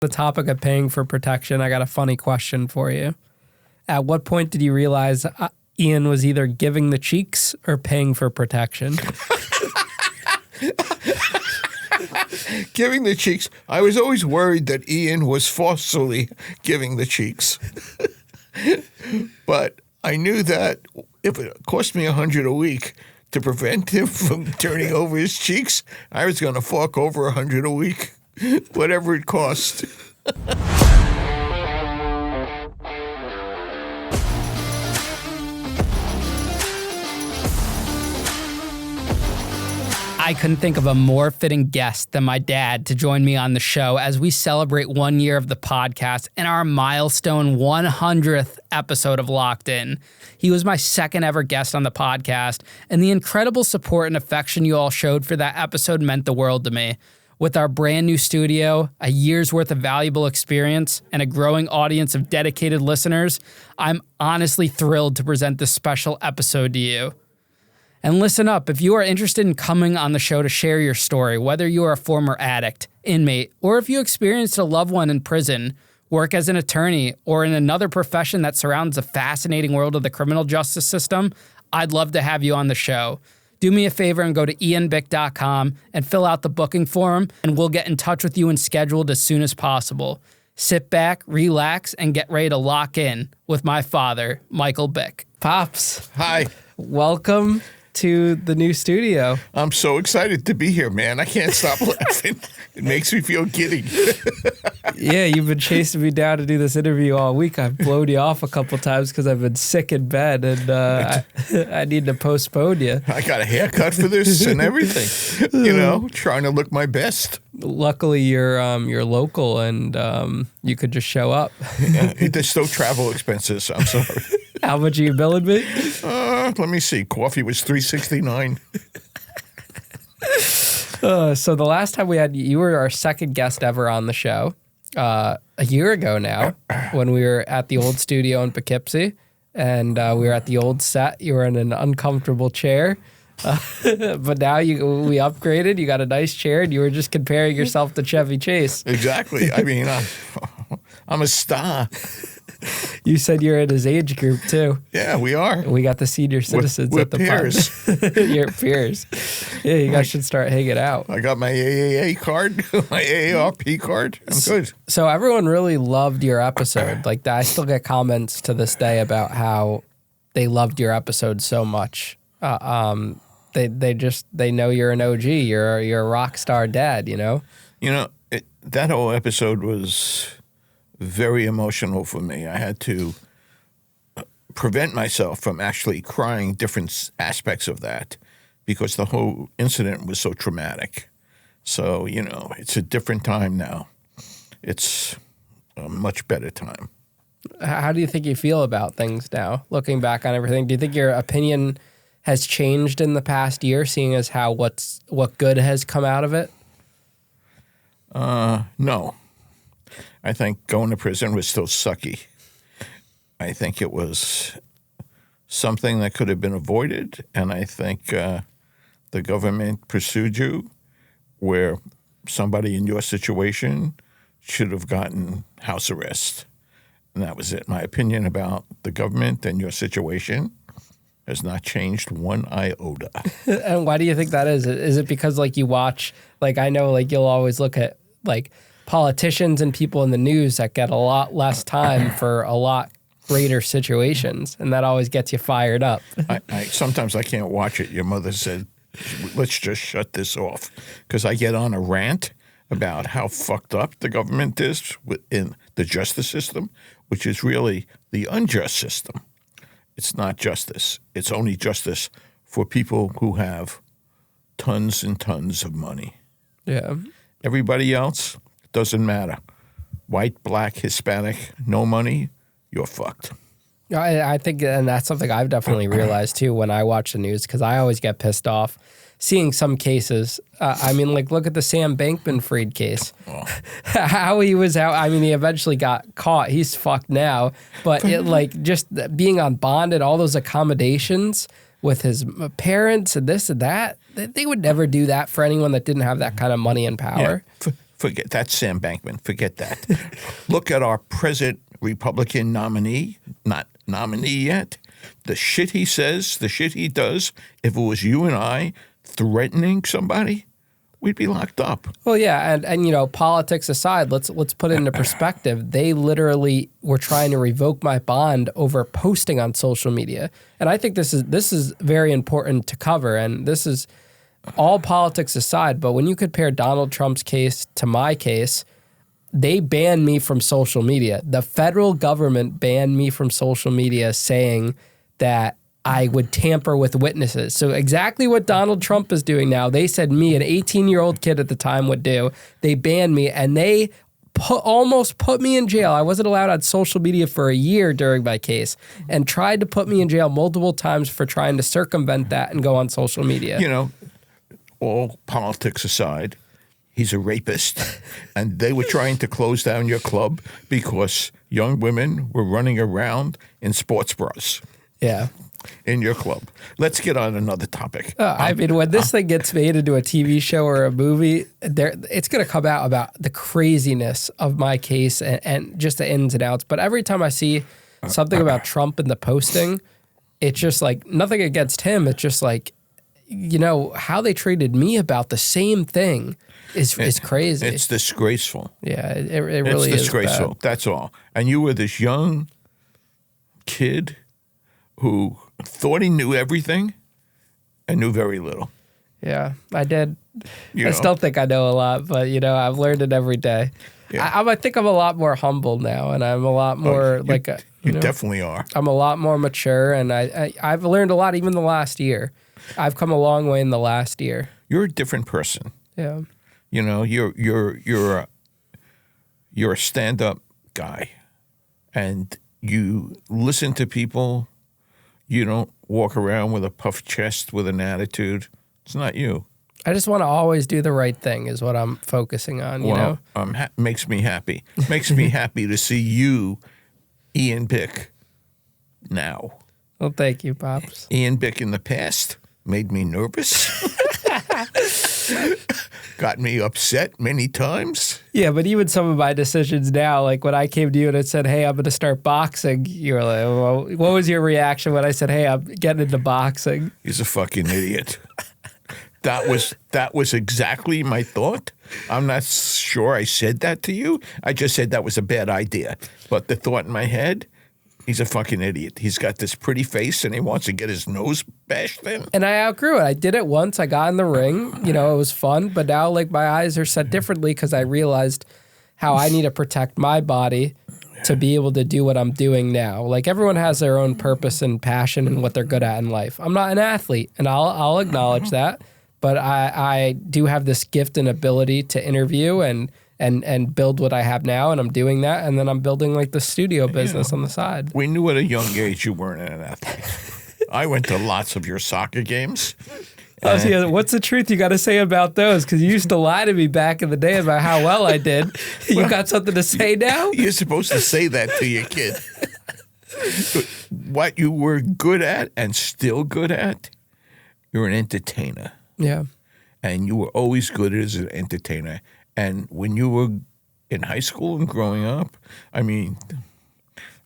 The topic of paying for protection, I got a funny question for you. At what point did you realize Ian was either giving the cheeks or paying for protection? Giving the cheeks. I was always worried that Ian was forcefully giving the cheeks. But I knew that if it cost me $100 a week to prevent him from turning over his cheeks, I was going to fork over $100 a week, whatever it cost. I couldn't think of a more fitting guest than my dad to join me on the show as we celebrate 1 year of the podcast and our milestone 100th episode of Locked In. He was my second ever guest on the podcast, and the incredible support and affection you all showed for that episode meant the world to me. With our brand new studio, a year's worth of valuable experience, and a growing audience of dedicated listeners, I'm honestly thrilled to present this special episode to you. And listen up, if you are interested in coming on the show to share your story, whether you are a former addict, inmate, or if you experienced a loved one in prison, work as an attorney, or in another profession that surrounds the fascinating world of the criminal justice system, I'd love to have you on the show. Do me a favor and go to ianbick.com and fill out the booking form, and we'll get in touch with you and scheduled as soon as possible. Sit back, relax, and get ready to lock in with my father, Michael Bick. Pops. Hi. Welcome to the new studio. I'm so excited to be here, man. I can't stop laughing. It makes me feel giddy. Yeah, you've been chasing me down to do this interview all week. I've blown you off a couple times because I've been sick in bed, and I need to postpone you. I got a haircut for this and everything. Trying to look my best. Luckily, you're local, and you could just show up. Yeah, there's still travel expenses. I'm sorry. How much are you billing me? Let me see. Coffee was $3.69. So the last time we had you were our second guest ever on the show, a year ago now, when we were at the old studio in Poughkeepsie, and we were at the old set. You were in an uncomfortable chair, but now we upgraded. You got a nice chair, and you were just comparing yourself to Chevy Chase. Exactly. I mean, I'm a star. You said you're in his age group, too. Yeah, we are. We got the senior citizens we're at the peers. You're peers. Yeah, you guys should start hanging out. I got my AAA card, my AARP card. I'm good. So everyone really loved your episode. Like, I still get comments to this day about how they loved your episode so much. They know you're an OG. You're a rock star dad, you know? That whole episode was very emotional for me. I had to prevent myself from actually crying different aspects of that because the whole incident was so traumatic. So, it's a different time now. It's a much better time. How do you think you feel about things now, looking back on everything? Do you think your opinion has changed in the past year, seeing as how what good has come out of it? No. I think going to prison was still sucky. I think it was something that could have been avoided, and I think the government pursued you where somebody in your situation should have gotten house arrest. And that was it. My opinion about the government and your situation has not changed one iota. And why do you think that is? Is it because, you watch, I know, you'll always look at, politicians and people in the news that get a lot less time for a lot greater situations, and that always gets you fired up. Sometimes I can't watch it. Your mother said, let's just shut this off, because I get on a rant about how fucked up the government is in the justice system, which is really the unjust system. It's not justice. It's only justice for people who have tons and tons of money. Yeah. Everybody else, doesn't matter. White, black, Hispanic, no money, you're fucked. I think, and that's something I've definitely realized too when I watch the news, because I always get pissed off seeing some cases. Look at the Sam Bankman-Fried case. Oh. How he was out. He eventually got caught. He's fucked now. But just being on bond and all those accommodations with his parents and this and that, they would never do that for anyone that didn't have that kind of money and power. Yeah. Forget that's Sam Bankman. Forget that. Look at our present Republican nominee, not nominee yet. The shit he says, the shit he does. If it was you and I threatening somebody, we'd be locked up. Well, yeah, and you know, politics aside, let's put it into perspective. They literally were trying to revoke my bond over posting on social media, and I think this is very important to cover. And this is all politics aside, but when you compare Donald Trump's case to my case, they banned me from social media. The federal government banned me from social media, saying that I would tamper with witnesses. So exactly what Donald Trump is doing now, they said me, an 18-year-old kid at the time, would do. They banned me, and they almost put me in jail. I wasn't allowed on social media for a year during my case, and tried to put me in jail multiple times for trying to circumvent that and go on social media. You know, all politics aside, he's a rapist, and they were trying to close down your club because young women were running around in sports bras. Yeah. In your club. Let's get on another topic. I mean, when this thing gets made into a TV show or a movie, it's going to come out about the craziness of my case and just the ins and outs. But every time I see something about Trump in the posting, it's just like nothing against him. It's just like, you know, how they treated me about the same thing is crazy. It's disgraceful. Yeah, it really is. It's disgraceful. Bad. That's all. And you were this young kid who thought he knew everything and knew very little. Yeah, I did. I still think I know a lot, but, you know, I've learned it every day. Yeah. I think I'm a lot more humble now, and I'm a lot more you definitely are. I'm a lot more mature, and I've learned a lot even the last year. I've come a long way in the last year. You're a different person. Yeah. You know, you're a stand-up guy, and you listen to people. You don't walk around with a puffed chest with an attitude. It's not you. I just want to always do the right thing is what I'm focusing on, you know? Makes me happy. Makes me happy to see you, Ian Bick, now. Well, thank you, Pops. Ian Bick in the past made me nervous. Got me upset many times. Yeah, but even some of my decisions now, like when I came to you and I said, hey, I'm going to start boxing, you were like, well, what was your reaction when I said, hey, I'm getting into boxing? He's a fucking idiot. That was exactly my thought. I'm not sure I said that to you. I just said that was a bad idea. But the thought in my head, he's a fucking idiot. He's got this pretty face and he wants to get his nose bashed in. And I outgrew it. I did it once. I got in the ring. You know, it was fun. But now, like, my eyes are set differently because I realized how I need to protect my body to be able to do what I'm doing now. Like, everyone has their own purpose and passion and what they're good at in life. I'm not an athlete, and I'll acknowledge that. But I do have this gift and ability to interview and build what I have now, and I'm doing that, and then I'm building like the studio business on the side. We knew at a young age you weren't an athlete. I went to lots of your soccer games. Yeah, what's the truth you got to say about those? Because you used to lie to me back in the day about how well I did. You got something to say now? You're supposed to say that to your kid. What you were good at and still good at, you're an entertainer. Yeah. And you were always good as an entertainer. And when you were in high school and growing up, I mean,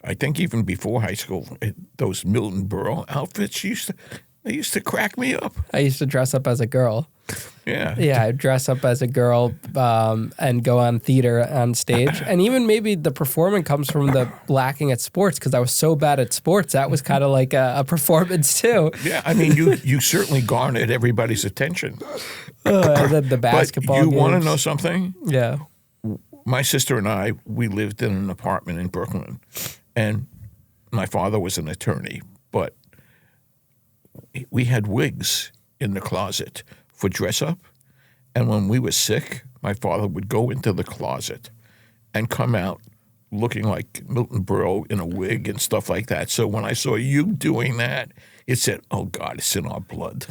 I think even before high school, those Milton Berle outfits they used to crack me up. I used to dress up as a girl. Yeah. Yeah, I'd dress up as a girl and go on theater on stage. And even maybe the performing comes from the lacking at sports because I was so bad at sports. That was kind of like a performance too. Yeah, I mean, you certainly garnered everybody's attention. The basketball But you want to games. know something? Yeah. My sister and I, we lived in an apartment in Brooklyn. And my father was an attorney, but we had wigs in the closet for dress up. And when we were sick, my father would go into the closet and come out looking like Milton Berle in a wig and stuff like that. So when I saw you doing that, it said, oh, God, it's in our blood.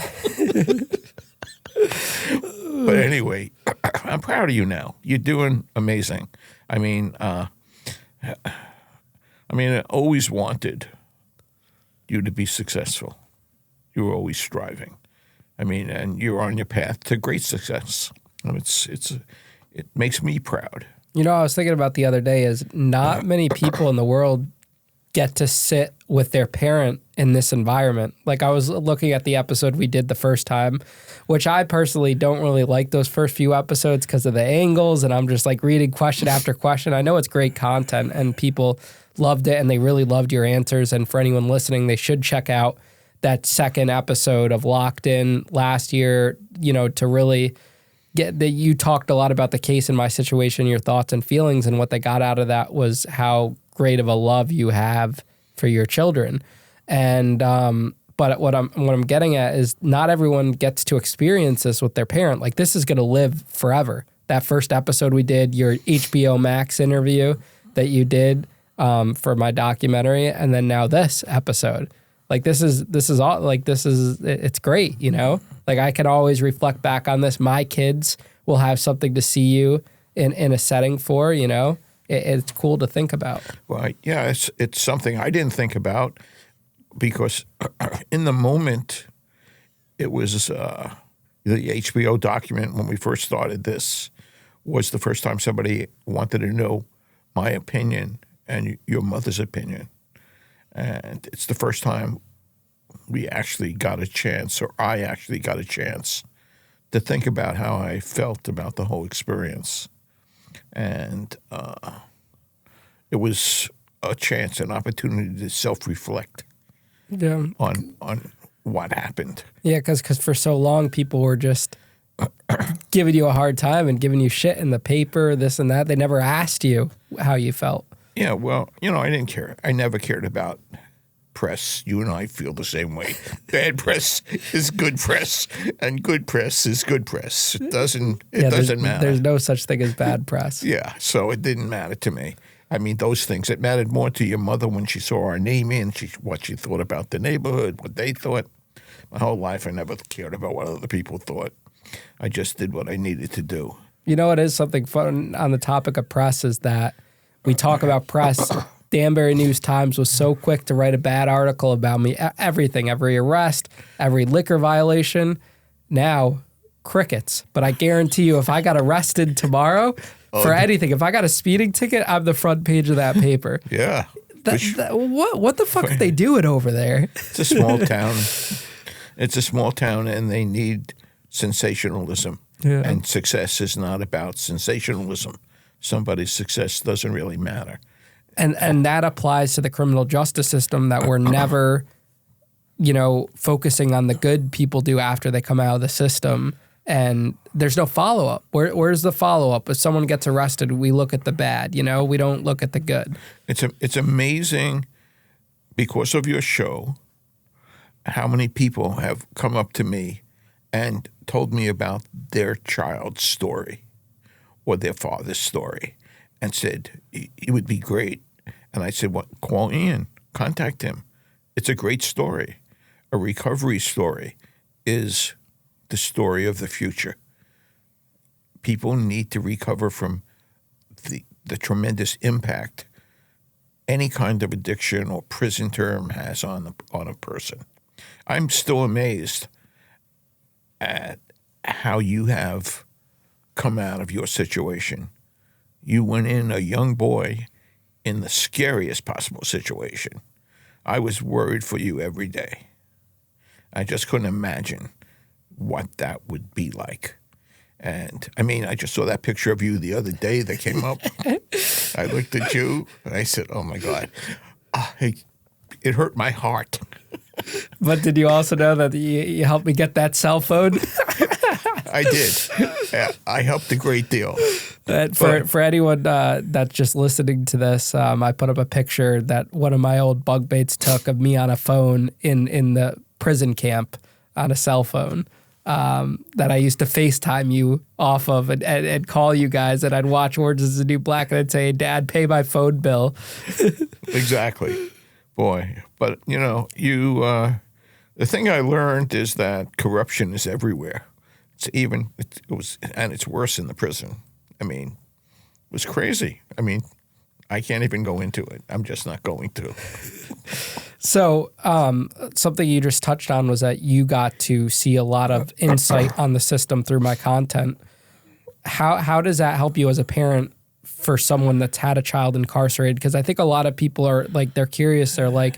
But anyway, I'm proud of you now. You're doing amazing. I mean, I always wanted you to be successful. You were always striving. I mean, and you're on your path to great success. It's it makes me proud. You know, I was thinking about the other day is not many people in the world get to sit with their parent in this environment. Like I was looking at the episode we did the first time, which I personally don't really like those first few episodes because of the angles, and I'm just like reading question after question. I know it's great content and people loved it and they really loved your answers. And for anyone listening, they should check out that second episode of Locked In last year, you know, to really get that. You talked a lot about the case in my situation, your thoughts and feelings, and what they got out of that was how great of a love you have for your children. And but what I'm getting at is not everyone gets to experience this with their parent. Like this is going to live forever. That first episode we did, your HBO Max interview that you did for my documentary, and then now this episode. Like this is all like it's great, you know? Like I can always reflect back on this. My kids will have something to see you in a setting for, you know? It's cool to think about. Well, yeah, it's something I didn't think about because in the moment, it was the HBO document when we first started this was the first time somebody wanted to know my opinion and your mother's opinion. And it's the first time we actually got a chance, or I actually got a chance to think about how I felt about the whole experience. And it was a chance, an opportunity to self-reflect on what happened. Yeah, because for so long, people were just giving you a hard time and giving you shit in the paper, this and that. They never asked you how you felt. Yeah, well, you know, I didn't care. I never cared about press. You and I feel the same way. Bad press is good press, and good press is good press. It doesn't matter. There's no such thing as bad press. Yeah, so it didn't matter to me. I mean, those things. It mattered more to your mother when she saw our name in, what she thought about the neighborhood, what they thought. My whole life, I never cared about what other people thought. I just did what I needed to do. You know, it is something fun on the topic of press is that we talk about press. Danbury News-Times was so quick to write a bad article about me. Everything, every arrest, every liquor violation. Now, crickets. But I guarantee you, if I got arrested tomorrow for anything, if I got a speeding ticket, I'm the front page of that paper. Yeah. What the fuck are they doing over there? It's a small town. It's a small town, and they need sensationalism. Yeah. And success is not about sensationalism. Somebody's success doesn't really matter. And that applies to the criminal justice system, that we're never, you know, focusing on the good people do after they come out of the system. And there's no follow-up. Where's the follow-up? If someone gets arrested, we look at the bad, you know? We don't look at the good. It's amazing, because of your show, how many people have come up to me and told me about their child's story or their father's story and said, it would be great. And I said, well, call Ian, contact him. It's a great story. A recovery story is the story of the future. People need to recover from the tremendous impact any kind of addiction or prison term has on a person. I'm still amazed at how you have come out of your situation. You went in a young boy in the scariest possible situation. I was worried for you every day. I just couldn't imagine what that would be like. And, I mean, I just saw that picture of you the other day that came up. I looked at you, and I said, oh, my God. It hurt my heart. But did you also know that you helped me get that cell phone? I did. I helped a great deal. For anyone that's just listening to this, I put up a picture that one of my old bunkmates took of me on a phone in the prison camp on a cell phone that I used to FaceTime you off of and call you guys, and I'd watch Orange Is the New Black and I'd say, Dad, pay my phone bill. Exactly. Boy. But, you know, the thing I learned is that corruption is everywhere. It's worse in the prison. I mean, it was crazy. I mean, I can't even go into it. I'm just not going to. So something you just touched on was that you got to see a lot of insight on the system through my content. how does that help you as a parent for someone that's had a child incarcerated? Because I think a lot of people are like, they're curious. They're like,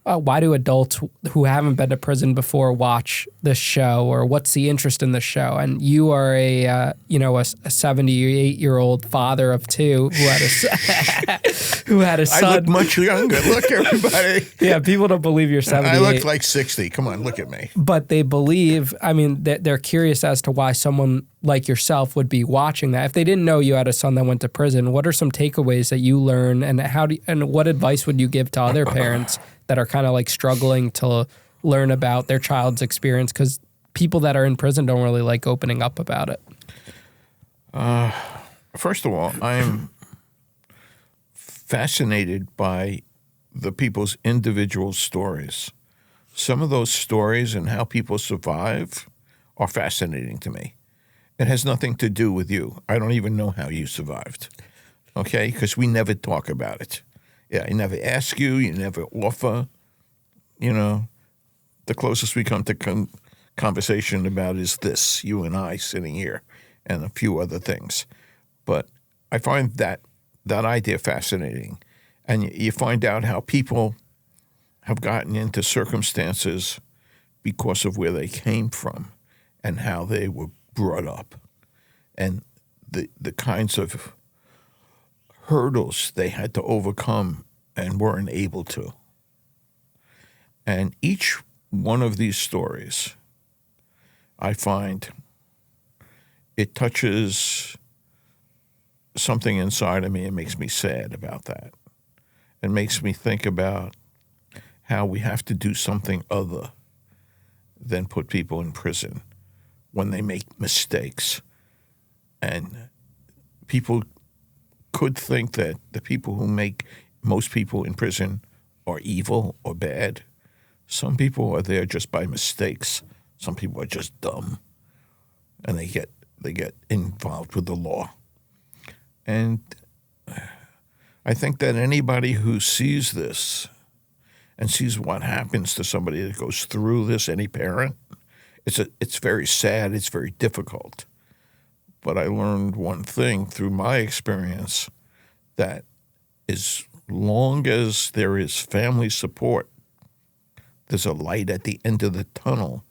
why do adults who haven't been to prison before watch this show, or what's the interest in the show? And you are a 78-year-old father of two who had a son. I look much younger. Look, everybody. Yeah, people don't believe you're 78. I look like 60. Come on, look at me. But they believe, I mean, they're curious as to why someone like yourself would be watching that. If they didn't know you had a son that went to prison, what are some takeaways that you learn, and and what advice would you give to other parents that are kind of like struggling to learn about their child's experience? Because people that are in prison don't really like opening up about it. First of all, I'm fascinated by the people's individual stories. Some of those stories and how people survive are fascinating to me. It has nothing to do with you. I don't even know how you survived, okay? Because we never talk about it. Yeah, I never ask you. You never offer. You know, the closest we come to conversation about is this, you and I sitting here, and a few other things. But I find that idea fascinating. And you find out how people have gotten into circumstances because of where they came from and how they were brought up, and the kinds of hurdles they had to overcome and weren't able to. And each one of these stories, I find it touches something inside of me and makes me sad about that. It makes me think about how we have to do something other than put people in prison when they make mistakes. And people could think that the people who make most people in prison are evil or bad. Some people are there just by mistakes. Some people are just dumb, and they get involved with the law. And I think that anybody who sees this and sees what happens to somebody that goes through this, any parent, it's very sad, it's very difficult. But I learned one thing through my experience, that as long as there is family support, there's a light at the end of the tunnel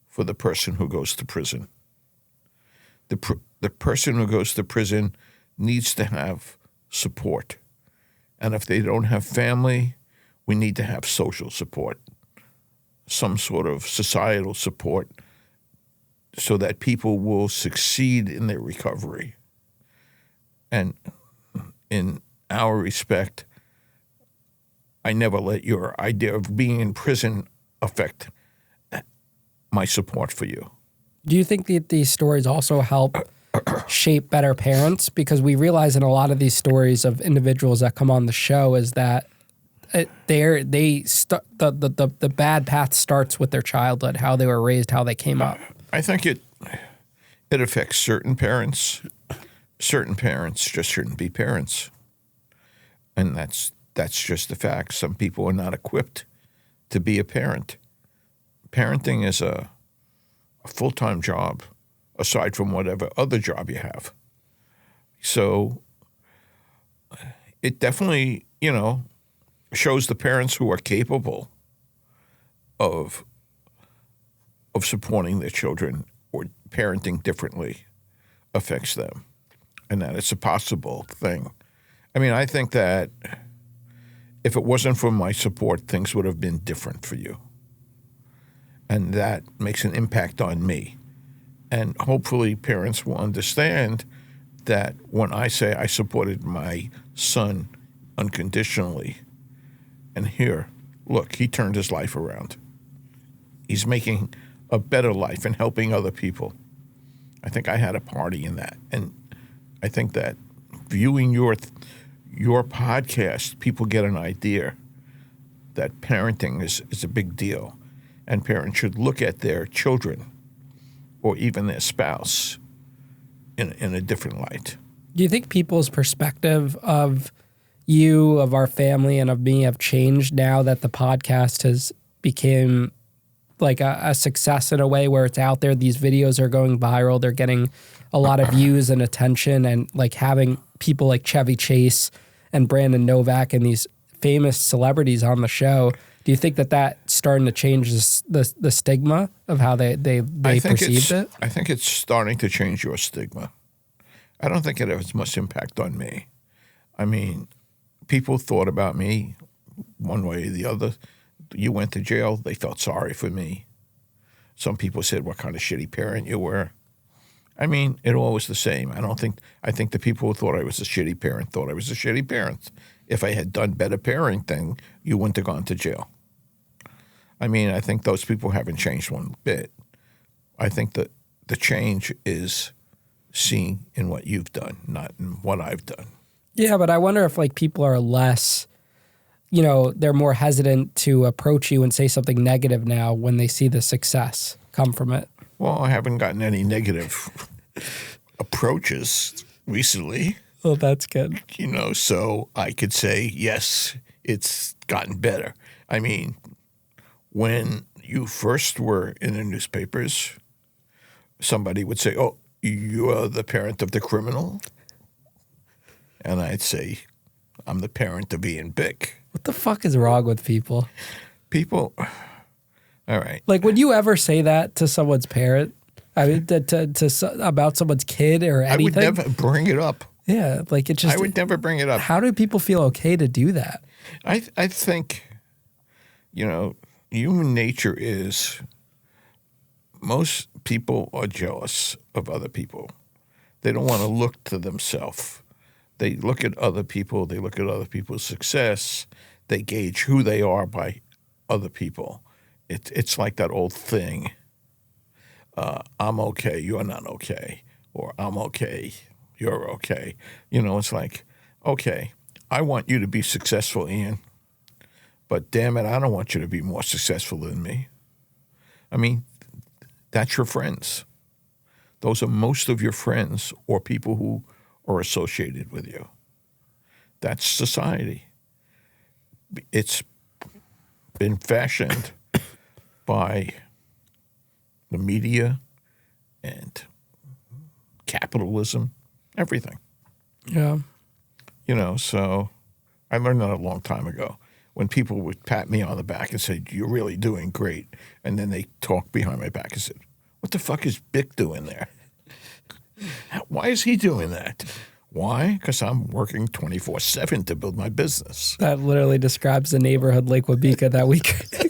for the person who goes to prison. The person who goes to prison needs to have support. And if they don't have family, we need to have social support, some sort of societal support, so that people will succeed in their recovery. And in our respect, I never let your idea of being in prison affect my support for you. Do you think that these stories also help shape better parents? Because we realize in a lot of these stories of individuals that come on the show is that the bad path starts with their childhood, how they were raised, how they came up. I think it affects certain parents. Certain parents just shouldn't be parents, and that's just the fact. Some people are not equipped to be a parent. Parenting is a full-time job, aside from whatever other job you have. So it definitely, shows the parents who are capable of supporting their children or parenting differently affects them, and that it's a possible thing. I mean, I think that if it wasn't for my support, things would have been different for you. And that makes an impact on me. And hopefully parents will understand that when I say I supported my son unconditionally, and here, look, he turned his life around. He's making a better life and helping other people. I think I had a party in that. And I think that viewing your podcast, people get an idea that parenting is a big deal, and parents should look at their children or even their spouse in a different light. Do you think people's perspective of you, of our family, and of me have changed now that the podcast has become like a success in a way where it's out there? These videos are going viral. They're getting a lot of views and attention, and like having people like Chevy Chase and Brandon Novak and these famous celebrities on the show, do you think that that's starting to change the stigma of how they perceived it? I think it's starting to change your stigma. I don't think it has much impact on me. I mean, people thought about me one way or the other. You went to jail, they felt sorry for me. Some people said what kind of shitty parent you were. I mean, it all was the same. I think the people who thought I was a shitty parent thought I was a shitty parent. If I had done better parenting, you wouldn't have gone to jail. I mean, I think those people haven't changed one bit. I think that the change is seen in what you've done, not in what I've done. Yeah, but I wonder if like people are less, you know, they're more hesitant to approach you and say something negative now when they see the success come from it. Well, I haven't gotten any negative approaches recently. Well, that's good. You know, so I could say, yes, it's gotten better. I mean, when you first were in the newspapers, somebody would say, oh, you are the parent of the criminal? And I'd say, I'm the parent of Ian Bick. What the fuck is wrong with people? People, all right. Like, would you ever say that to someone's parent? I mean, about someone's kid or anything? I would never bring it up. Yeah, like it just. I would never bring it up. How do people feel okay to do that? I think, you know, human nature is most people are jealous of other people. They don't want to look to themselves. They look at other people. They look at other people's success. They gauge who they are by other people. It's like that old thing. I'm okay, you're not okay. Or I'm okay, you're okay. You know, it's like, okay, I want you to be successful, Ian. But damn it, I don't want you to be more successful than me. I mean, that's your friends. Those are most of your friends or people who are associated with you. That's society. It's been fashioned by the media and capitalism, everything. Yeah. You know, so I learned that a long time ago. When people would pat me on the back and say, you're really doing great, and then they talk behind my back and said, what the fuck is Bick doing there? Why is he doing that? Why? Because I'm working 24/7 to build my business. That literally describes the neighborhood Lake Wabeeka that we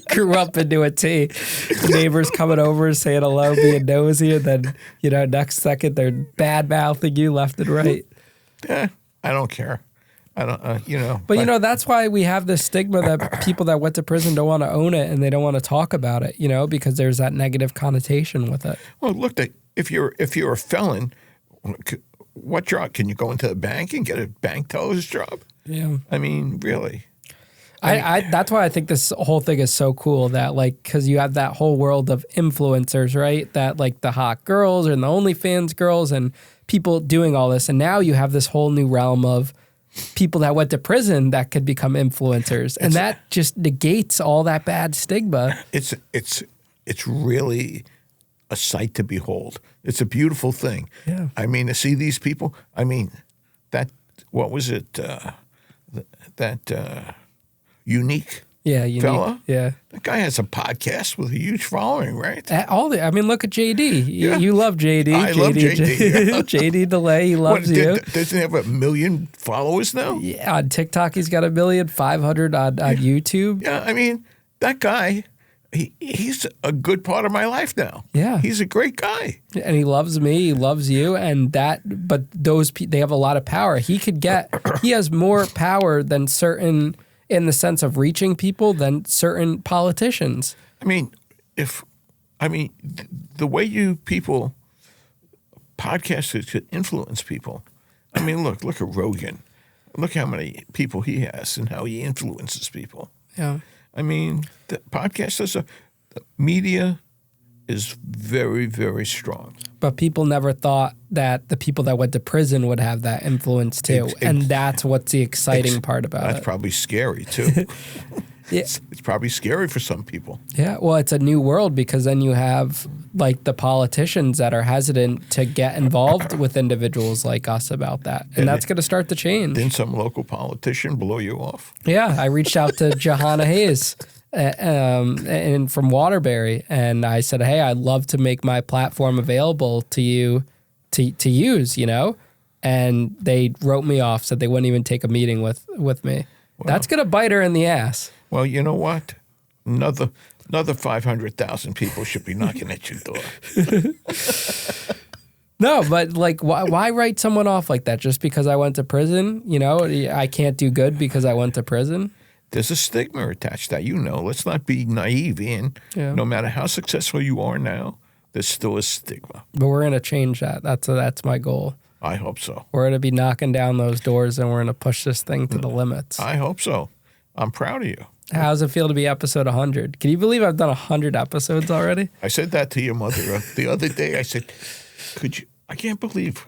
grew up into a T. The neighbors coming over, saying hello, being nosy, and then, you know, next second they're bad-mouthing you left and right. Yeah, I don't care. I don't, you know. But, you know, that's why we have this stigma that people that went to prison don't want to own it and they don't want to talk about it, you know, because there's that negative connotation with it. Well, look, if you're a felon, what job? Can you go into a bank and get a bank teller's job? Yeah. I mean, really. I that's why I think this whole thing is so cool that, like, because you have that whole world of influencers, right? That, like, the hot girls and the OnlyFans girls and people doing all this. And now you have this whole new realm of people that went to prison that could become influencers. And that just negates all that bad stigma. It's really a sight to behold. It's a beautiful thing. Yeah. I mean, to see these people, I mean, what was it? That Unique fella? Yeah. That guy has a podcast with a huge following, right? I mean, look at JD. Yeah. You love JD. I love JD. JD DeLay, he loves you. Doesn't he have 1 million followers now? Yeah, on TikTok, he's got 1,500,000 on YouTube. Yeah, I mean, that guy, he's a good part of my life now. Yeah. He's a great guy. And he loves me, he loves you, but those they have a lot of power. He has more power than certain, in the sense of reaching people, than certain politicians. I mean, the way you people, podcasters could influence people. I mean, look at Rogan. Look how many people he has and how he influences people. Yeah. I mean, the podcasters, the media is very, very strong. But people never thought that the people that went to prison would have that influence too. And that's what's the exciting part about it. That's probably scary too. Yeah. It's probably scary for some people. Yeah, well, it's a new world because then you have like the politicians that are hesitant to get involved with individuals like us about that. And that's going to start to change. Didn't some local politician blow you off? Yeah, I reached out to Johanna Hayes and from Waterbury, and I said, hey, I'd love to make my platform available to you to use, you know? And they wrote me off, said they wouldn't even take a meeting with me. Well, that's going to bite her in the ass. Well, you know what? Another 500,000 people should be knocking at your door. No, but like, why write someone off like that just because I went to prison? You know, I can't do good because I went to prison. There's a stigma attached to that. You know, let's not be naive, Ian. Yeah. No matter how successful you are now, there's still a stigma. But we're going to change that. That's my goal. I hope so. We're going to be knocking down those doors and we're going to push this thing to the limits. I hope so. I'm proud of you. How does it feel to be episode 100? Can you believe I've done 100 episodes already? I said that to your mother the other day. I said, I can't believe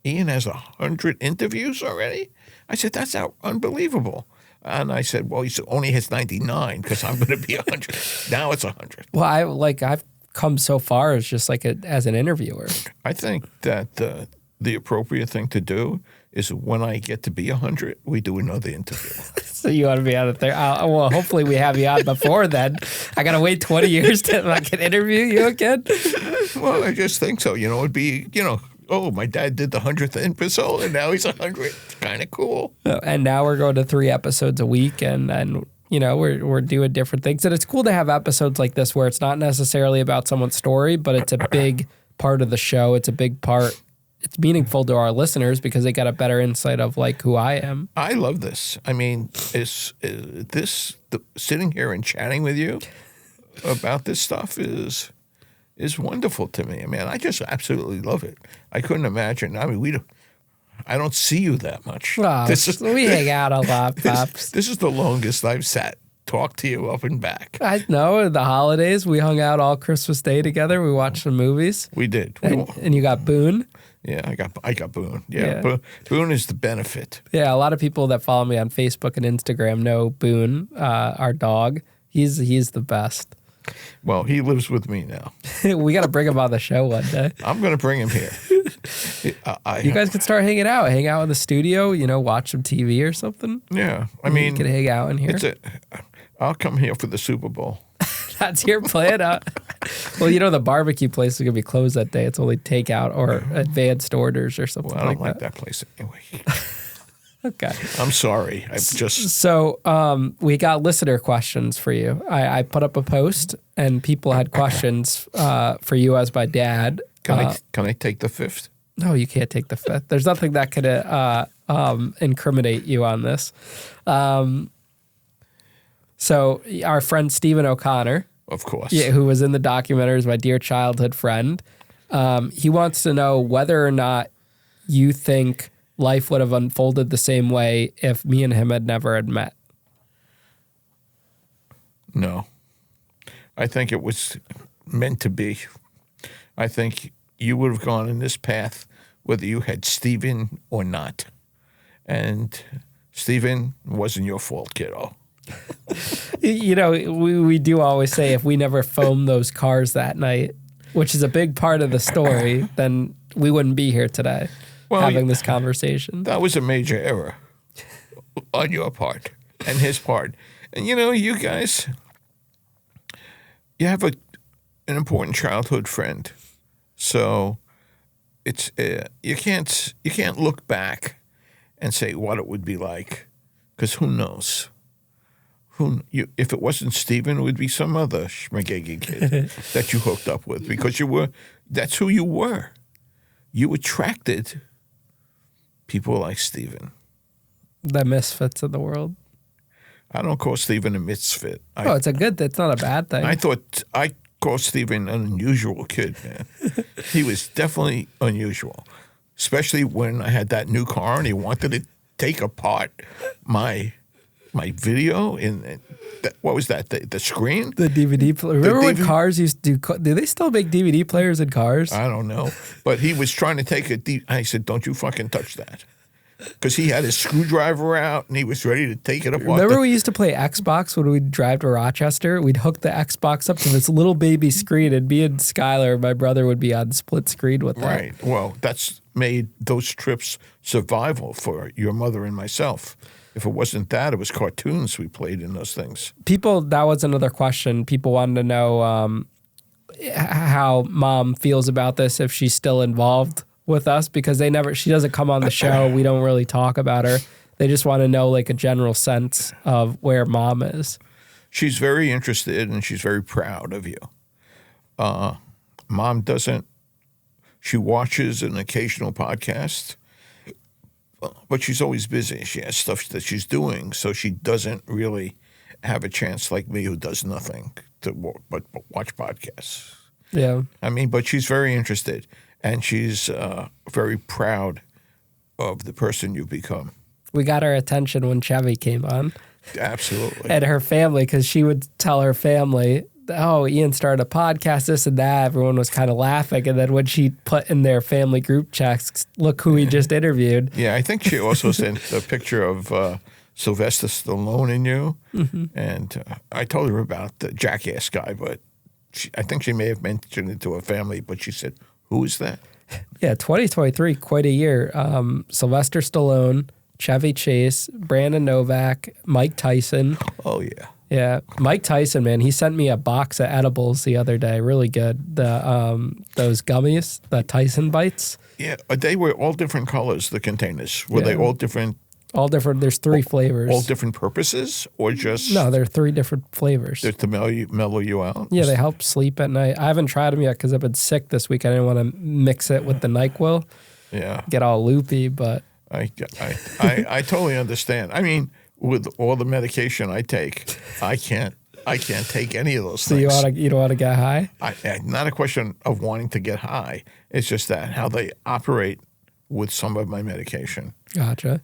Ian has 100 interviews already. I said, that's unbelievable. And I said, well, he only has 99 because I'm going to be 100. Now it's 100. Well, I've come so far as just like as an interviewer. I think that the appropriate thing to do is when I get to be 100, we do another interview. So you want to be out of there? Well, hopefully we have you on before then. I got to wait 20 years to I can interview you again? Well, I just think so. You know, it'd be, oh, my dad did the 100th episode and now he's 100. It's kind of cool. And now we're going to 3 episodes a week and we're doing different things. And it's cool to have episodes like this where it's not necessarily about someone's story, but it's a big part of the show. It's a big part. It's meaningful to our listeners because they got a better insight of like who I am. I love this. I mean, sitting here and chatting with you about this stuff is wonderful to me. I mean, I just absolutely love it. I couldn't imagine. I mean, I don't see you that much. Oh, we hang out a lot, Pops. This is the longest I've talked to you up and back. I know. The holidays, we hung out all Christmas Day together. We watched some movies. We did. And you got Boone. Yeah, I got Boone. Yeah. Boone is the benefit. Yeah, a lot of people that follow me on Facebook and Instagram know Boone, our dog. He's the best. Well, he lives with me now. We got to bring him on the show one day. I'm going to bring him here. You guys could start hanging out in the studio, watch some TV or something. Yeah, I mean. You could hang out in here. I'll come here for the Super Bowl. That's your plan? Well, the barbecue place is going to be closed that day. It's only takeout or advanced orders or something like that. I don't like that place anyway. Okay. I'm sorry. So we got listener questions for you. I put up a post and people had questions for you as my dad. Can I take the 5th? No, you can't take the 5th. There's nothing that could incriminate you on this. So our friend Stephen O'Connor, of course, who was in the documentary, is my dear childhood friend. He wants to know whether or not you think life would have unfolded the same way if me and him had never met. No. I think it was meant to be. I think you would have gone in this path whether you had Stephen or not. And Stephen wasn't your fault, kiddo. We do always say if we never foamed those cars that night, which is a big part of the story, then we wouldn't be here today having this conversation. That was a major error on your part and his part. And you guys, you have an important childhood friend. So it's you can't look back and say what it would be like, because who knows? If it wasn't Stephen, it would be some other schmagegi kid that you hooked up with, because that's who you were. You attracted people like Stephen. The misfits of the world. I don't call Stephen a misfit. It's not a bad thing. I call Stephen an unusual kid, man. He was definitely unusual, especially when I had that new car and he wanted to take apart my my video in what was that? The screen? The DVD player. Remember when DVD? cars used to do they still make DVD players in cars? I don't know. But he was trying to take I said, don't you fucking touch that. Because he had his screwdriver out and he was ready to take it apart. Remember we used to play Xbox when we'd drive to Rochester? We'd hook the Xbox up to this little baby screen, and me and Skylar, my brother, would be on split screen with that. Right. Well, that's made those trips survival for your mother and myself. If it wasn't that, it was cartoons we played in those things. That was another question. People wanted to know how Mom feels about this, if she's still involved with us, because she doesn't come on the show. We don't really talk about her. They just want to know like a general sense of where Mom is. She's very interested and she's very proud of you. Mom doesn't. She watches an occasional podcast, but she's always busy. She has stuff that she's doing, so she doesn't really have a chance like me, who does nothing but watch podcasts. Yeah. I mean, but she's very interested, and she's very proud of the person you've become. We got her attention when Chevy came on. Absolutely. And her family, because she would tell her family, oh, Ian started a podcast, this and that. Everyone was kind of laughing. And then when she put in their family group checks, look who he just interviewed. Yeah, I think she also sent a picture of Sylvester Stallone and you. Mm-hmm. And I told her about the Jackass guy, but I think she may have mentioned it to her family, but she said, who is that? Yeah, 2023, quite a year. Sylvester Stallone, Chevy Chase, Brandon Novak, Mike Tyson. Oh, yeah. Yeah, Mike Tyson, man, he sent me a box of edibles the other day. Really good. Those gummies, the Tyson bites. Yeah, they were all different colors, the containers. Were they all different? All different. There's three flavors. All different purposes, or just? No, there are three different flavors. They're to mellow you out? Yeah, they help sleep at night. I haven't tried them yet because I've been sick this week. I didn't want to mix it with the NyQuil. Yeah. Get all loopy, but. I totally understand. I mean, with all the medication I take, I can't take any of those things. So you don't want to get high? Not a question of wanting to get high. It's just that how they operate with some of my medication. Gotcha.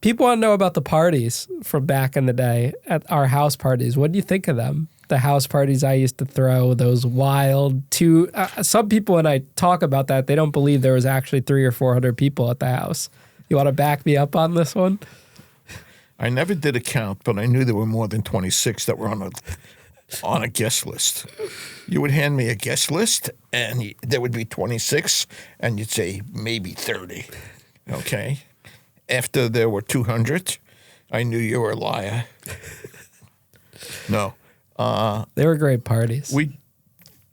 People want to know about the parties from back in the day, at our house parties. What do you think of them? The house parties I used to throw, those wild some people, when I talk about that, they don't believe there was actually 300 or 400 people at the house. You want to back me up on this one? I never did a count, but I knew there were more than 26 that were on a guest list. You would hand me a guest list, and there would be 26, and you'd say maybe 30. Okay? After there were 200, I knew you were a liar. No. They were great parties.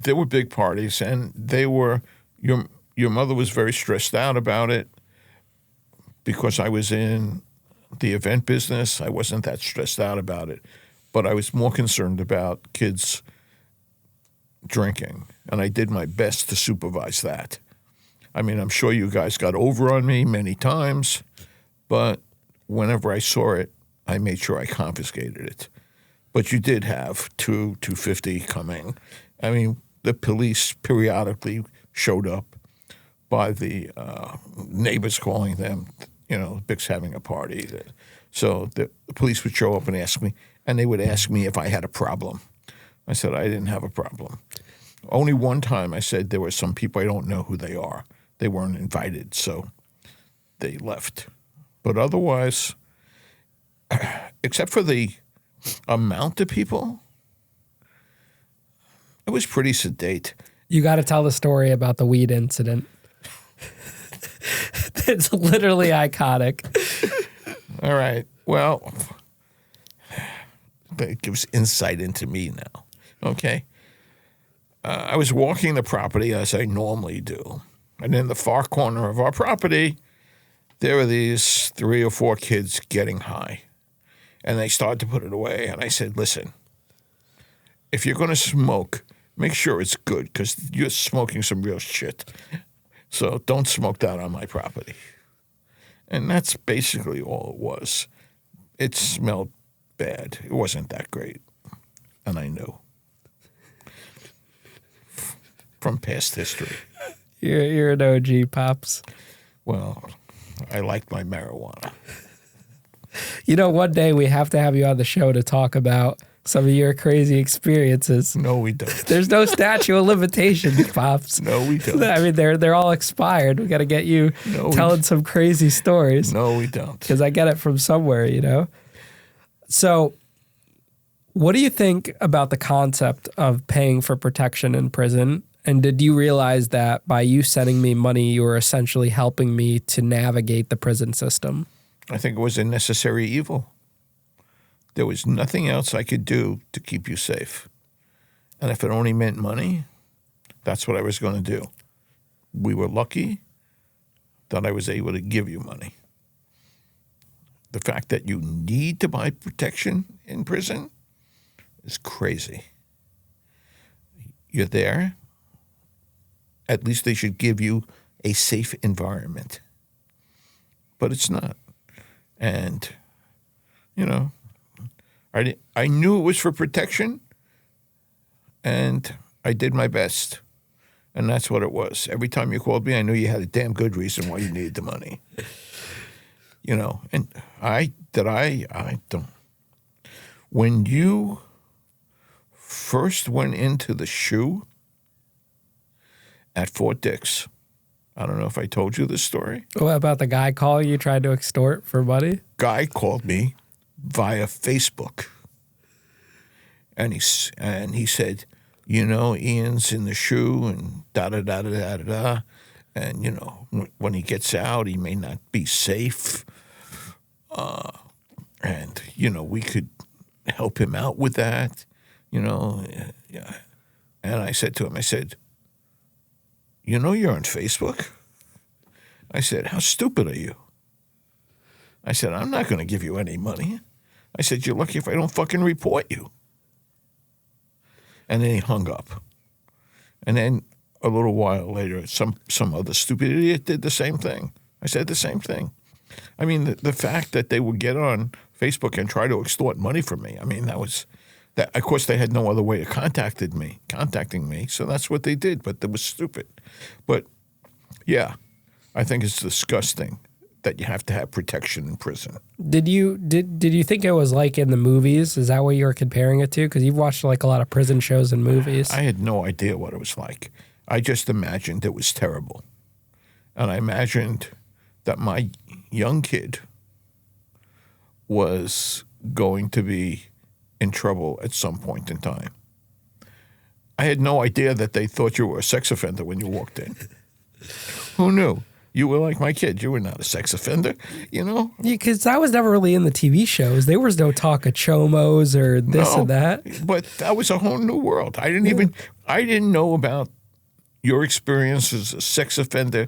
There were big parties, and they were your mother was very stressed out about it because I was in the event business. I wasn't that stressed out about it, but I was more concerned about kids drinking, and I did my best to supervise that. I mean, I'm sure you guys got over on me many times, but whenever I saw it, I made sure I confiscated it. But you did have 250 coming. I mean, the police periodically showed up by the neighbors calling them, Bick's having a party. So the police would show up and ask me, and they would ask me if I had a problem. I said I didn't have a problem. Only one time I said there were some people I don't know who they are. They weren't invited, so they left. But otherwise, except for the amount of people, it was pretty sedate. You got to tell the story about the weed incident. It's literally iconic. All right. Well, that gives insight into me now. Okay. I was walking the property as I normally do. And in the far corner of our property, there were these 3 or 4 kids getting high. And they started to put it away. And I said, listen, if you're going to smoke, make sure it's good because you're smoking some real shit. So don't smoke that on my property. And that's basically all it was. It smelled bad. It wasn't that great. And I knew. From past history. You're an OG, Pops. Well, I like my marijuana. You know, one day we have to have you on the show to talk about some of your crazy experiences. No, we don't. There's no statute of limitations, Pops. No, we don't. I mean, they're all expired. We got to get you telling some crazy stories. No, we don't. Because I get it from somewhere, you know? So what do you think about the concept of paying for protection in prison? And did you realize that by you sending me money, you were essentially helping me to navigate the prison system? I think it was a necessary evil. There was nothing else I could do to keep you safe. And if it only meant money, that's what I was going to do. We were lucky that I was able to give you money. The fact that you need to buy protection in prison is crazy. You're there. At least they should give you a safe environment. But it's not. And, you know, I knew it was for protection, and I did my best. And that's what it was. Every time you called me, I knew you had a damn good reason why you needed the money. You know, and I don't. When you first went into the SHU at Fort Dix, I don't know if I told you this story. What about the guy calling you, tried to extort for money? Guy called me via Facebook. And he said, you know, Ian's in the SHU and da-da-da-da-da-da. And, you know, when he gets out, he may not be safe. And, you know, we could help him out with that, you know. Yeah. And I said to him, you know you're on Facebook? I said, how stupid are you? I said, I'm not going to give you any money. I said, you're lucky if I don't fucking report you. And then he hung up. And then a little while later, some other stupid idiot did the same thing. I said the same thing. I mean, the fact that they would get on Facebook and try to extort money from me, I mean, that. Of course, they had no other way of contacting me, so that's what they did, but it was stupid. But, yeah, I think it's disgusting that you have to have protection in prison. Did you think it was like in the movies? Is that what you were comparing it to? Because you've watched like a lot of prison shows and movies. I had no idea what it was like. I just imagined it was terrible. And I imagined that my young kid was going to be in trouble at some point in time. I had no idea that they thought you were a sex offender when you walked in. Who knew? You were like my kid. You were not a sex offender, you know? Yeah, because I was never really in the TV shows. There was no talk of chomos or this and that. But that was a whole new world. I didn't know about your experience as a sex offender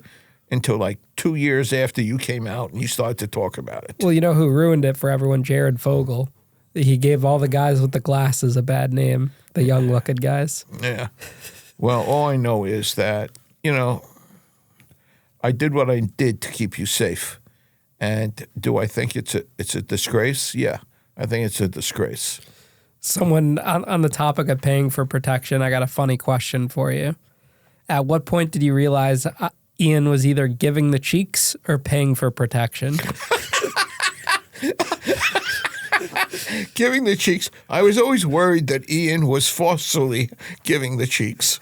until like 2 years after you came out and you started to talk about it. Well, you know who ruined it for everyone? Jared Fogle. He gave all the guys with the glasses a bad name, the young-looking guys. Yeah. Well, all I know is that, you know, I did what I did to keep you safe. And do I think it's a disgrace? Yeah, I think it's a disgrace. Someone on the topic of paying for protection, I got a funny question for you. At what point did you realize Ian was either giving the cheeks or paying for protection? Giving the cheeks. I was always worried that Ian was forcefully giving the cheeks.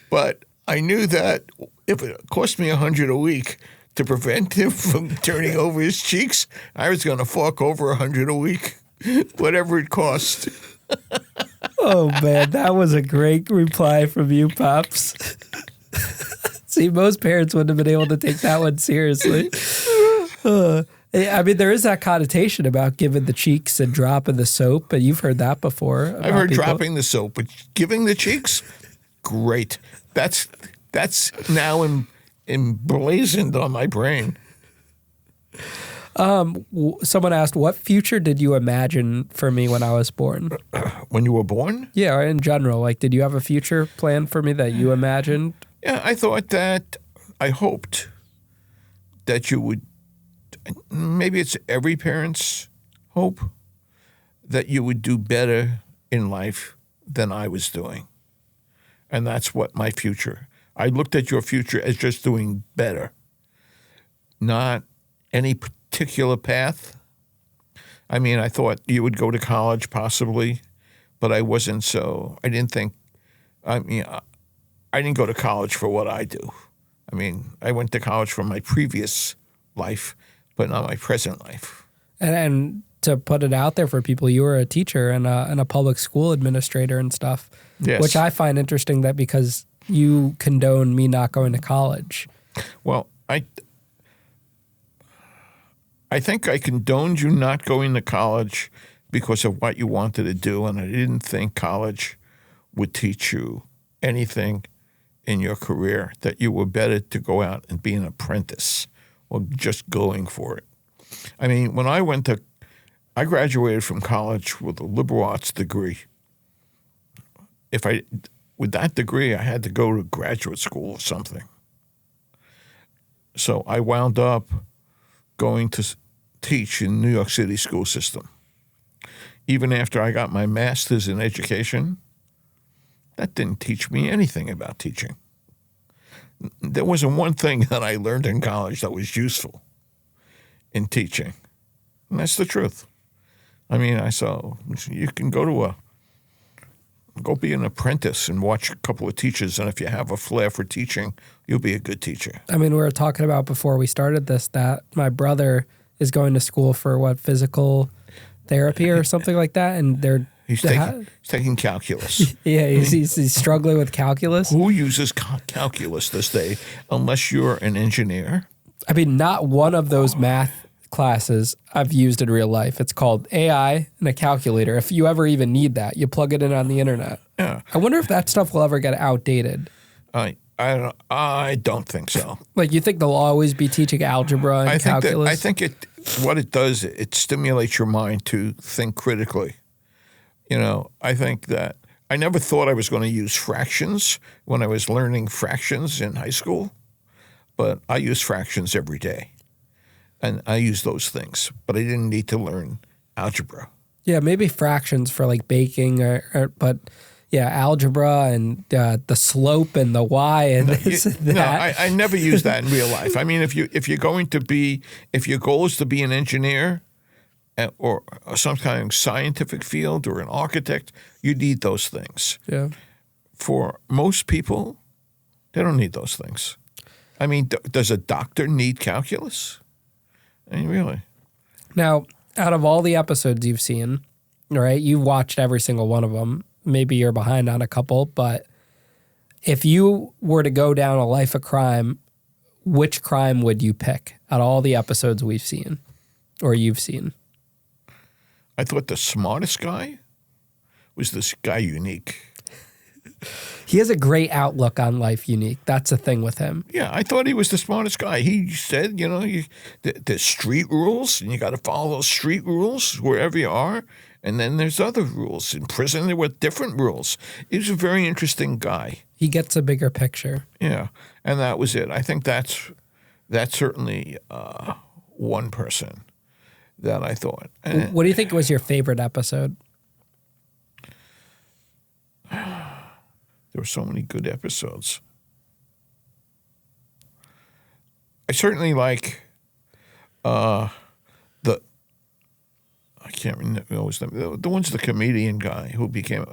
But I knew that if it cost me $100 a week to prevent him from turning over his cheeks, I was going to fork over $100 a week, whatever it cost. Oh, man, that was a great reply from you, Pops. See, most parents wouldn't have been able to take that one seriously. I mean, there is that connotation about giving the cheeks and dropping the soap, but you've heard that before. I've heard dropping the soap, but giving the cheeks, great. That's now emblazoned on my brain. Someone asked, what future did you imagine for me when I was born? When you were born? Yeah, in general. Like, did you have a future plan for me that you imagined? Yeah, I hoped that you would, maybe it's every parent's hope, that you would do better in life than I was doing. And that's what my future. I looked at your future as just doing better, not any particular path. I mean, I thought you would go to college possibly, but I didn't think, I didn't go to college for what I do. I mean, I went to college for my previous life, but not my present life. And to put it out there for people, you were a teacher and a public school administrator and stuff, Yes. which I find interesting that because you condone me not going to college. Well, I think I condoned you not going to college because of what you wanted to do, and I didn't think college would teach you anything in your career, that you were better to go out and be an apprentice or just going for it. I mean, when I graduated from college with a liberal arts degree. With that degree, I had to go to graduate school or something. So I wound up going to teach in New York City school system. Even after I got my master's in education, that didn't teach me anything about teaching. There wasn't one thing that I learned in college that was useful in teaching. And that's the truth. I mean, you can go be an apprentice and watch a couple of teachers, and if you have a flair for teaching, you'll be a good teacher. I mean, we were talking about before we started this that my brother is going to school for physical therapy or something like that, and he's taking calculus. Yeah, he's struggling with calculus. Who uses calculus this day unless you're an engineer? I mean, not one of those math classes I've used in real life. It's called AI and a calculator. If you ever even need that, you plug it in on the internet. Yeah. I wonder if that stuff will ever get outdated. I don't think so. Like, you think they'll always be teaching algebra and calculus? I think what it does, it stimulates your mind to think critically. You know, I think that I never thought I was going to use fractions when I was learning fractions in high school, but I use fractions every day. And I use those things, but I didn't need to learn algebra. Yeah, maybe fractions for like baking, but yeah, algebra and the slope and the y and this and that. No, I never use that in real life. I mean, if your goal is to be an engineer or some kind of scientific field or an architect, you need those things. Yeah. For most people, they don't need those things. I mean, does a doctor need calculus? I mean, really? Now, out of all the episodes you've seen, right, you've watched every single one of them. Maybe you're behind on a couple, but if you were to go down a life of crime, which crime would you pick out of all the episodes we've seen or you've seen? I thought the smartest guy was this guy Unique. He has a great outlook on life, Unique. That's the thing with him. Yeah, I thought he was the smartest guy. He said, you know, there's street rules, and you got to follow those street rules wherever you are. And then there's other rules. In prison, there were different rules. He was a very interesting guy. He gets a bigger picture. Yeah, and that was it. I think that's certainly one person that I thought. And what do you think was your favorite episode? there were so many good episodes. I certainly like I can't remember his name. The one's the comedian guy who became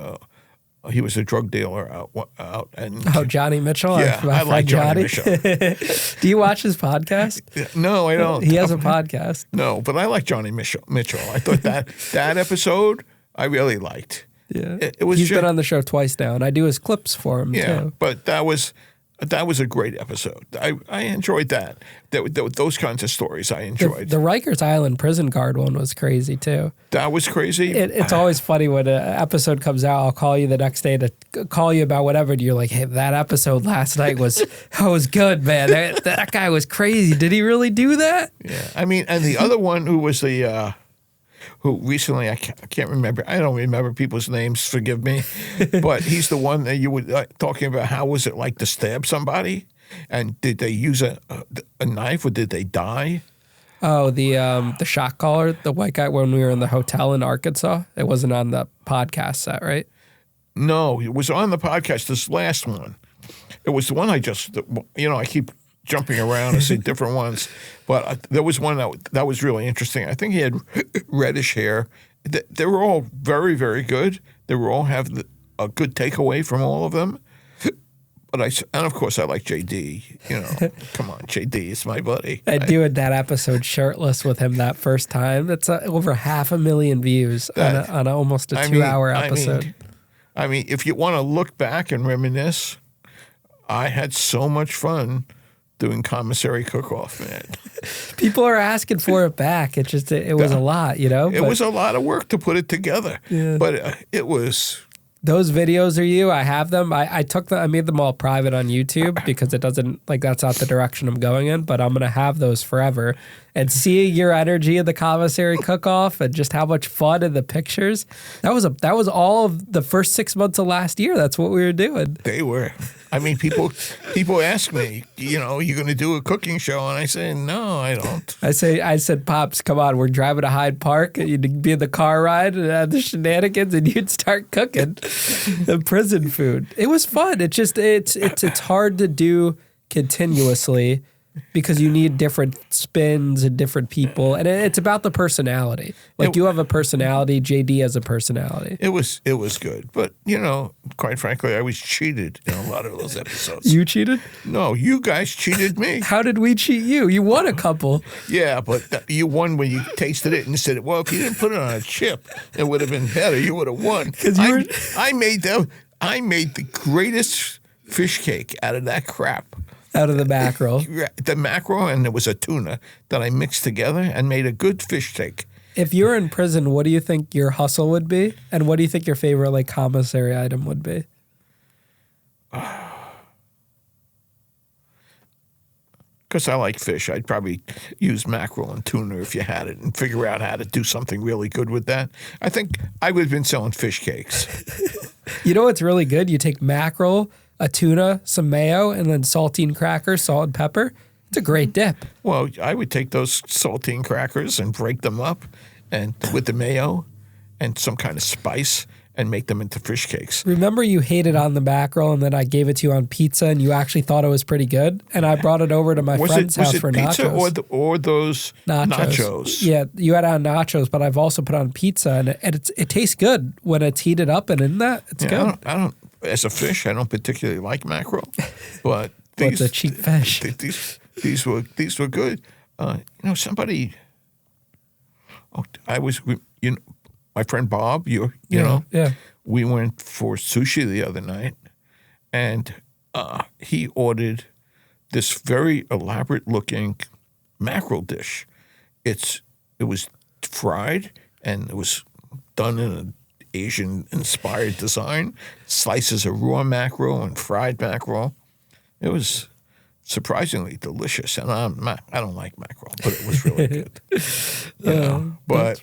he was a drug dealer out and Johnny Mitchell. Yeah, I like Johnny Mitchell. Do you watch his podcast? No, I don't. He has a podcast. No, but I like Johnny Mitchell. I thought that episode I really liked. Yeah, it was. He's been on the show twice now, and I do his clips for him. Yeah, too. But that was a great episode. I enjoyed that. Those kinds of stories I enjoyed. The Rikers Island prison guard one was crazy too. That was crazy. It's always funny when an episode comes out. I'll call you the next day to call you about whatever. And you're like, "Hey, that episode last night was good, man. That guy was crazy. Did he really do that?" Yeah, I mean, and the other one who was the. Who recently, I can't remember. I don't remember people's names, forgive me. But he's the one that you were talking about. How was it like to stab somebody? And did they use a knife or did they die? Oh, the shot caller, the white guy when we were in the hotel in Arkansas. It wasn't on the podcast set, right? No, it was on the podcast, this last one. It was the one I keep jumping around to see different ones. But there was one that was really interesting. I think he had reddish hair. They were all very, very good. They were all have a good takeaway from all of them. But and of course I like JD. You know, come on, JD is my buddy. I doing that episode shirtless with him that first time. That's over 500,000 views on almost a 2-hour episode. I mean, if you want to look back and reminisce, I had so much fun doing Commissary Cook-Off, man. People are asking for it back. It was a lot, you know? It was a lot of work to put it together. Yeah. But it was... Those videos are you. I have them. I made them all private on YouTube because it doesn't, like, that's not the direction I'm going in, but I'm going to have those forever. And seeing your energy in the Commissary Cook-Off and just how much fun in the pictures, that was all of the first 6 months of last year. That's what we were doing. They were. I mean, people ask me, you know, you're going to do a cooking show? And I say, no, I don't. I said, Pops, come on, we're driving to Hyde Park. And you'd be in the car ride and have the shenanigans and you'd start cooking the prison food. It was fun. It's hard to do continuously because you need different spins and different people. And it's about the personality. Like you have a personality, JD has a personality. It was good. But, you know, quite frankly, I was cheated in a lot of those episodes. You cheated? No, you guys cheated me. How did we cheat you? You won a couple. Yeah, but you won when you tasted it and said, well, if you didn't put it on a chip, it would have been better. You would have won. I made the greatest fish cake out of that crap. Out of the mackerel. The mackerel, and there was a tuna that I mixed together and made a good fish cake. If you were in prison, what do you think your hustle would be? And what do you think your favorite, like, commissary item would be? Because I like fish, I'd probably use mackerel and tuna if you had it and figure out how to do something really good with that. I think I would have been selling fish cakes. You know what's really good? You take mackerel, a tuna, some mayo, and then saltine crackers, salt and pepper. It's a great dip. Well, I would take those saltine crackers and break them up and with the mayo and some kind of spice and make them into fish cakes. Remember you hated on the mackerel and then I gave it to you on pizza and you actually thought it was pretty good? And I brought it over to my friend's house for nachos. Was it pizza or those nachos? Yeah, you had on nachos, but I've also put on pizza and it tastes good when it's heated up and in that. It's good. I don't. As a fish, I don't particularly like mackerel, but it's a cheap fish. These were good. You know, somebody. Oh, my friend Bob. You know, yeah. We went for sushi the other night, and he ordered this very elaborate looking mackerel dish. It was fried and it was done in an Asian-inspired design, slices of raw mackerel and fried mackerel. It was surprisingly delicious, and I don't like mackerel, but it was really good. You know? But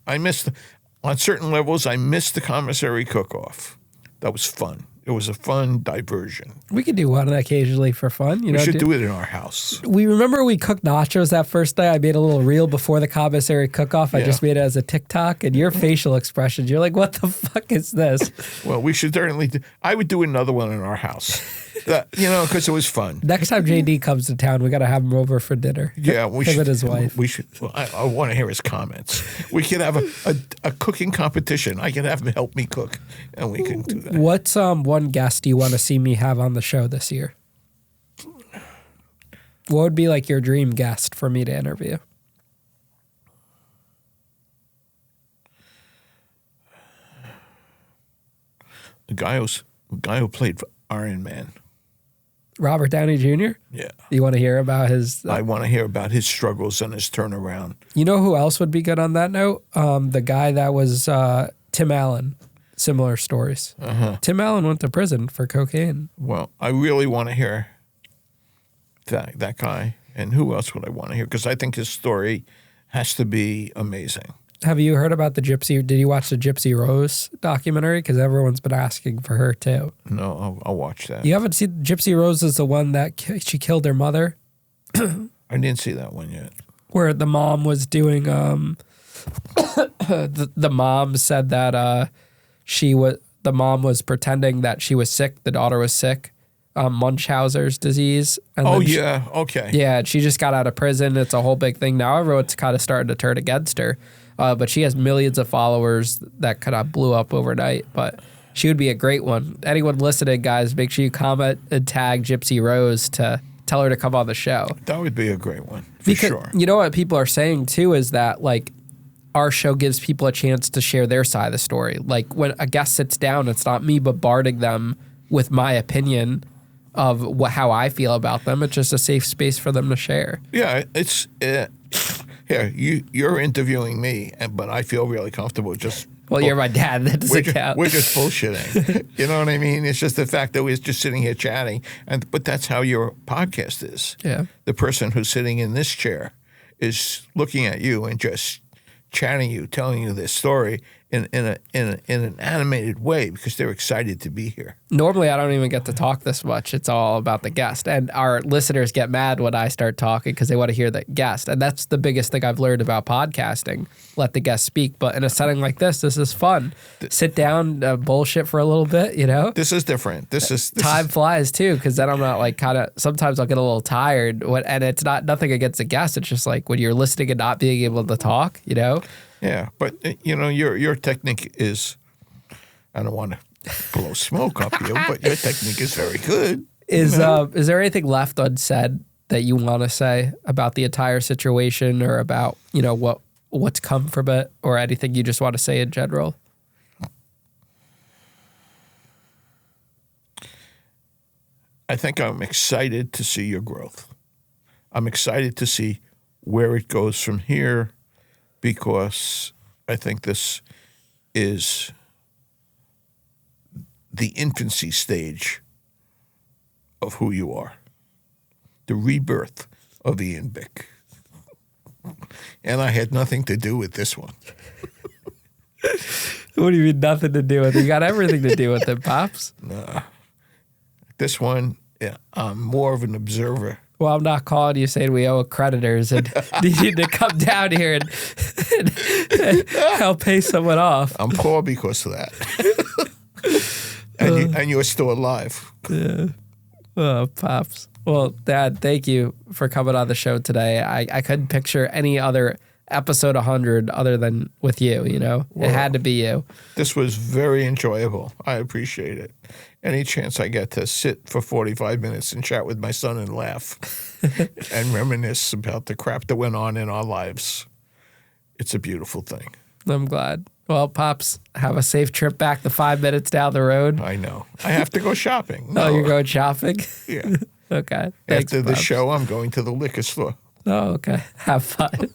I miss on certain levels. I miss the Commissary Cook-Off. That was fun. It was a fun diversion. We could do one occasionally for fun. We should do it in our house. We remember we cooked nachos that first day. I made a little reel before the Commissary Cook-Off. I just made it as a TikTok, and your facial expressions, you're like, what the fuck is this? Well, we should certainly I would do another one in our house. Because it was fun. Next time JD comes to town, we got to have him over for dinner. Yeah, we should. Him and his wife. We should. Well, I want to hear his comments. We could have a cooking competition. I could have him help me cook, and we can do that. What's one guest do you want to see me have on the show this year? What would be like your dream guest for me to interview? The guy who played Iron Man. Robert Downey Jr.? Yeah. You want to hear about his... I want to hear about his struggles and his turnaround. You know who else would be good on that note? The guy that was Tim Allen. Similar stories. Uh-huh. Tim Allen went to prison for cocaine. Well, I really want to hear that guy. And who else would I want to hear? Because I think his story has to be amazing. Have you heard about did you watch the Gypsy Rose documentary? Because everyone's been asking for her too. No, I'll watch that. You haven't seen Gypsy Rose is the one that she killed her mother? I didn't see that one yet. Where the mom was doing, the mom said that the mom was pretending that she was sick, the daughter was sick, Munchausen's disease. And Oh, then yeah. Okay. Yeah, she just got out of prison. It's a whole big thing now. Everyone's kind of starting to turn against her. But she has millions of followers that kind of blew up overnight. But she would be a great one. Anyone listening, guys, make sure you comment and tag Gypsy Rose to tell her to come on the show. That would be a great one, Because sure. you know what people are saying, too, is that, like, our show gives people a chance to share their side of the story. Like, when a guest sits down, it's not me bombarding them with my opinion of how I feel about them. It's just a safe space for them to share. Yeah, it's here. You're interviewing me, but I feel really comfortable. Just You're my dad. That doesn't count. We're just bullshitting. You know what I mean? It's just the fact that we're just sitting here chatting, but that's how your podcast is. Yeah. The person who's sitting in this chair is looking at you and just chatting you, telling you this story in an animated way because they're excited to be here. Normally, I don't even get to talk this much. It's all about the guest. And our listeners get mad when I start talking because they want to hear the guest. And that's the biggest thing I've learned about podcasting. Let the guest speak. But in a setting like this is fun. Sit down, bullshit for a little bit, you know? This is different. Time flies, too, because then I'm not like sometimes I'll get a little tired. And it's not nothing against the guest. It's just like when you're listening and not being able to talk, you know? Yeah, but your technique is, I don't want to blow smoke up you, but your technique is very good. Is there anything left unsaid that you want to say about the entire situation or about, what's come from it or anything you just want to say in general? I think I'm excited to see your growth. I'm excited to see where it goes from here because I think this is the infancy stage of who you are, the rebirth of Ian Bick. And I had nothing to do with this one. What do you mean nothing to do with it? You got everything to do with it, Pops. Nah. This one, I'm more of an observer. Well, I'm not calling you saying we owe creditors and need you to come down here and help pay someone off. I'm poor because of that. And you're still alive. Yeah. Oh, Pops. Well, Dad, thank you for coming on the show today. I couldn't picture any other episode 100 other than with you, Well, it had to be you. This was very enjoyable. I appreciate it. Any chance I get to sit for 45 minutes and chat with my son and laugh and reminisce about the crap that went on in our lives, it's a beautiful thing. I'm glad. Well, Pops, have a safe trip back the 5 minutes down the road. I know. I have to go shopping. No. Oh, you're going shopping? Yeah. Okay. Thanks, After the Pops. show, I'm going to the liquor store. Oh, okay. Have fun.